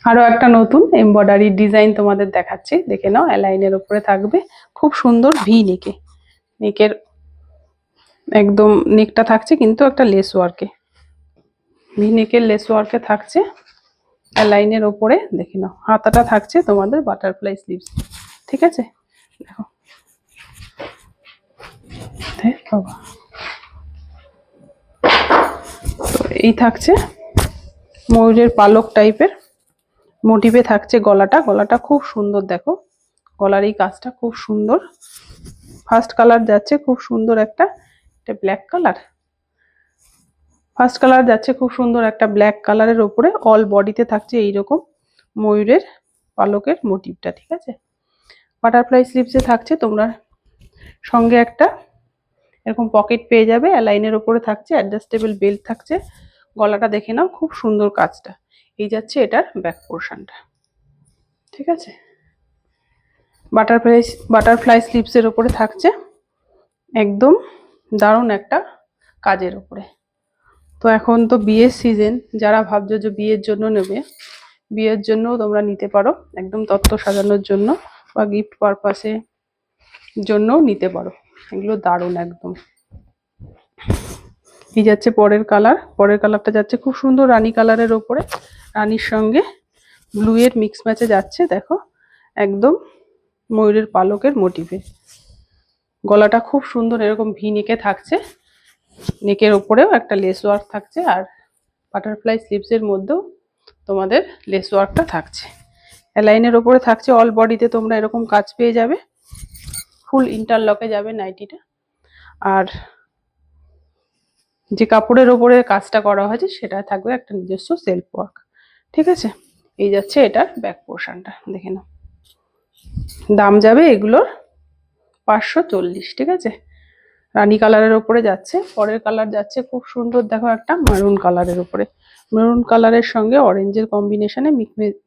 আরো একটা নতুন এমব্রয়ডারি ডিজাইন তোমাদের দেখাচ্ছি, দেখে নাও। অ্যালাইনের উপরে থাকবে খুব সুন্দর ভি নেকে। নেকের একদম নেকটা থাকছে কিন্তু একটা লেস ওয়ার্কে, ভি নেকের লেস ওয়ার্কে থাকছে অ্যালাইনের উপরে। দেখে নাও, হাতাটা থাকছে তোমাদের বাটারফ্লাই স্লিভস। ঠিক আছে, দেখো বাবা, তো এই থাকছে ময়ূরের পালক টাইপের মোটিভে থাকছে গলাটা। গলাটা খুব সুন্দর, দেখো গলার এই কাজটা খুব সুন্দর। ফার্স্ট কালার যাচ্ছে খুব সুন্দর একটা, এটা ব্ল্যাক কালার। ফার্স্ট কালার যাচ্ছে খুব সুন্দর একটা ব্ল্যাক কালারের ওপরে। অল বডিতে থাকছে এইরকম ময়ূরের পালকের মোটিভটা। ঠিক আছে, বাটারফ্লাই স্লিভসে থাকছে তোমরা সঙ্গে একটা এরকম পকেট পেয়ে যাবে। অ্যালাইনের ওপরে থাকছে অ্যাডজাস্টেবল বেল্ট থাকছে। গলাটা দেখে নাও, খুব সুন্দর কাজটা। এই যাচ্ছে এটার ব্যাক পোর্শনটা। ঠিক আছে, বাটারফ্লাই স্লিভসের ওপরে থাকছে একদম দারুণ একটা কাজের ওপরে। তো এখন তো বিয়ের সিজন, যারা ভাবছো যে বিয়ের জন্য নেবে, বিয়ের জন্য তোমরা নিতে পারো, একদম তত্ত্ব সাজানোর জন্য বা গিফট পারপাসে জন্য নিতে পারো। এগুলো দারুণ একদম। এই যাচ্ছে পরের কালার। পরের কালারটা যাচ্ছে খুব সুন্দর রানী কালারের ওপরে, রানীর সঙ্গে ব্লু এর মিক্স ম্যাচে যাচ্ছে। দেখো একদম ময়ূরের পালকের মোটিভে। গলাটা খুব সুন্দর এরকম ভি নেকে থাকছে, নেকের ওপরেও একটা লেস ওয়ার্ক থাকছে, আর বাটারফ্লাই স্লিভসের মধ্যেও তোমাদের লেস ওয়ার্কটা থাকছে। অ্যালাইনের ওপরে থাকছে অল বডিতে তোমরা এরকম কাজ পেয়ে যাবে। ফুল ইন্টারলকে যাবে নাইটিটা, আর যে কাপড়ের ওপরে কাজটা করা হয়েছে সেটা থাকবে একটা নিজস্ব সেলফ ওয়ার্ক। ঠিক আছে, এই যাচ্ছে এটার ব্যাক পোর্শনটা, দেখে নাও। দাম যাবে এগুলোর 540। ঠিক আছে, রানী কালারের ওপরে যাচ্ছে। পরের কালার যাচ্ছে খুব সুন্দর, দেখো একটা মারুন কালারের ওপরে। মেরুন কালারের সঙ্গে অরেঞ্জের কম্বিনেশনে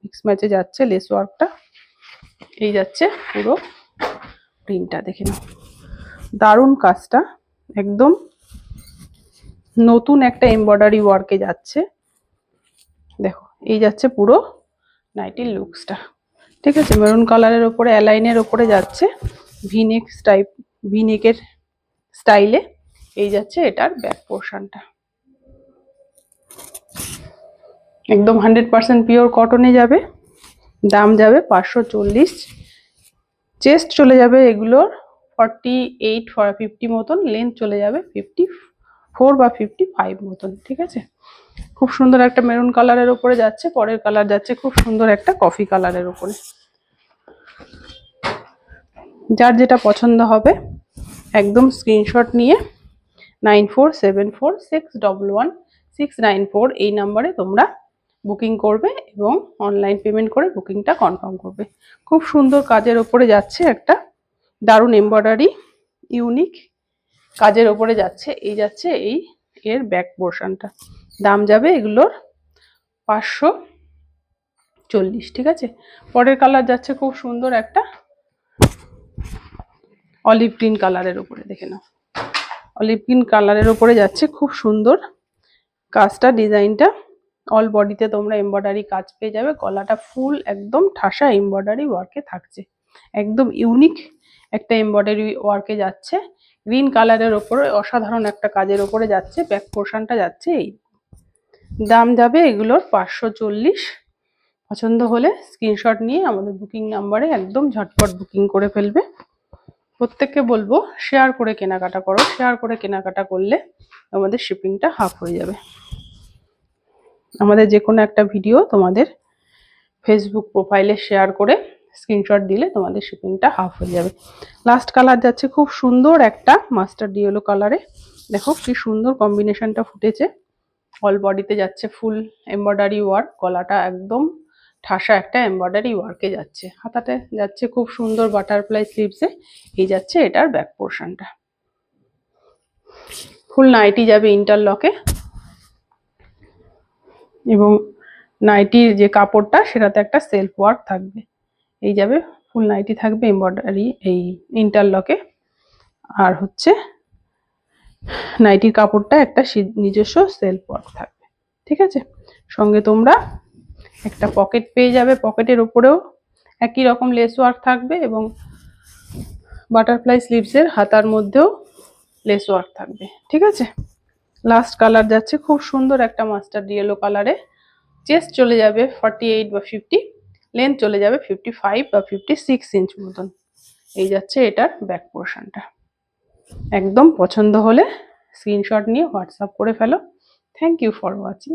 মিক্স ম্যাচে যাচ্ছে লেস ওয়ার্কটা। এই যাচ্ছে পুরো প্রিন্টটা, দেখে নাও দারুণ কাজটা। একদম নতুন একটা এমব্রয়ডারি ওয়ার্কে যাচ্ছে। দেখো এই যাচ্ছে পুরো নাইটির লুকসটা। ঠিক আছে, মেরুন কালারের ওপরে অ্যালাইনের ওপরে যাচ্ছে ভিনেক টাইপ, ভিনেকের স্টাইলে। এই যাচ্ছে এটার ব্যাক পোর্শনটা, একদম 100% পিওর কটনে যাবে। দাম যাবে 540। চেস্ট চলে যাবে এগুলোর 48 50 মতন, লেন্থ চলে যাবে 54 বা 55 মতন। ঠিক আছে, খুব সুন্দর একটা মেরুন কালারের উপরে যাচ্ছে। পরের কালার যাচ্ছে খুব সুন্দর একটা কফি কালারের উপরে। যার যেটা পছন্দ হবে একদম স্ক্রিনশট নিয়ে 9474611694 এই নাম্বারে তোমরা বুকিং করবে এবং অনলাইন পেমেন্ট করে বুকিংটা কনফার্ম করবে। খুব সুন্দর কাজের ওপরে যাচ্ছে একটা দারুণ এমব্রয়ডারি ইউনিক কাজের ওপরে যাচ্ছে। এই যাচ্ছে এই এর ব্যাক পোর্শনটা। দাম যাবে এগুলোর 540। ঠিক আছে, পরের কালার যাচ্ছে খুব সুন্দর একটা অলিভ গ্রিন কালারের উপরে, দেখে নাও অলিভ গ্রিন কালারের উপরে যাচ্ছে খুব সুন্দর কাজটা। ডিজাইনটা অল বডিতে তোমরা এমব্রয়ডারি কাজ পেয়ে যাবে। গলাটা ফুল একদম ঠাসা এমব্রয়ডারি ওয়ার্কে থাকছে, একদম ইউনিক একটা এমব্রয়ডারি ওয়ার্কে যাচ্ছে। গ্রিন কালারের ওপরে অসাধারণ একটা কাজের ওপরে যাচ্ছে। ব্যাক পোর্শনটা যাচ্ছে এই। দাম যাবে এগুলোর 540। পছন্দ হলে স্ক্রিনশট নিয়ে আমাদের বুকিং নাম্বারে একদম ঝটপট বুকিং করে ফেলবে। প্রত্যেককে বলবো শেয়ার করে কেনাকাটা করো। শেয়ার করে কেনাকাটা করলে আমাদের শিপিংটা হাফ হয়ে যাবে। আমাদের যে কোনো একটা ভিডিও তোমাদের ফেসবুক প্রোফাইলে শেয়ার করে স্ক্রিনশট দিলে তোমাদের শিপিংটা হাফ হয়ে যাবে। লাস্ট কালার যাচ্ছে খুব সুন্দর একটা মাস্টার্ড ইয়েলো কালারে। দেখো কি সুন্দর কম্বিনেশনটা ফুটেছে। অল বডিতে যাচ্ছে ফুল এমব্রয়ডারি ওয়ার্ক, গলাটা একদম ঠাসা একটা এমব্রয়ডারি ওয়ার্কে যাচ্ছে। হাতাতে যাচ্ছে খুব সুন্দর বাটারফ্লাই স্লিভসে। এই যাচ্ছে এটার ব্যাক পোর্শনটা। ফুল নাইটি যাবে ইন্টারলকে, এবং নাইটির যে কাপড়টা সেটাতে একটা সেলফ ওয়ার্ক থাকবে। এই যাবে ফুল নাইটি থাকবে এমব্রয়ডারি এই ইন্টারলকে, আর হচ্ছে নাইটির কাপড়টা একটা নিজস্ব সেলফ ওয়ার্ক থাকবে। ঠিক আছে, সঙ্গে তোমরা একটা পকেট পেয়ে যাবে, পকেটের উপরেও একই রকম লেস ওয়ার্ক থাকবে এবং বাটারফ্লাই স্লিভসের হাতার মধ্যেও লেস ওয়ার্ক থাকবে। ঠিক আছে, লাস্ট কালার যাচ্ছে খুব সুন্দর একটা মাস্টার্ড ইয়েলো কালারে। চেস্ট চলে যাবে 48 বা 50, লেন্থ চলে যাবে 55 বা 56 ইঞ্চ মতন। এই যাচ্ছে এটার ব্যাক পোর্শনটা। একদম পছন্দ হলে স্ক্রিনশট নিয়ে হোয়াটসঅ্যাপ করে ফেলো। Thank you for watching.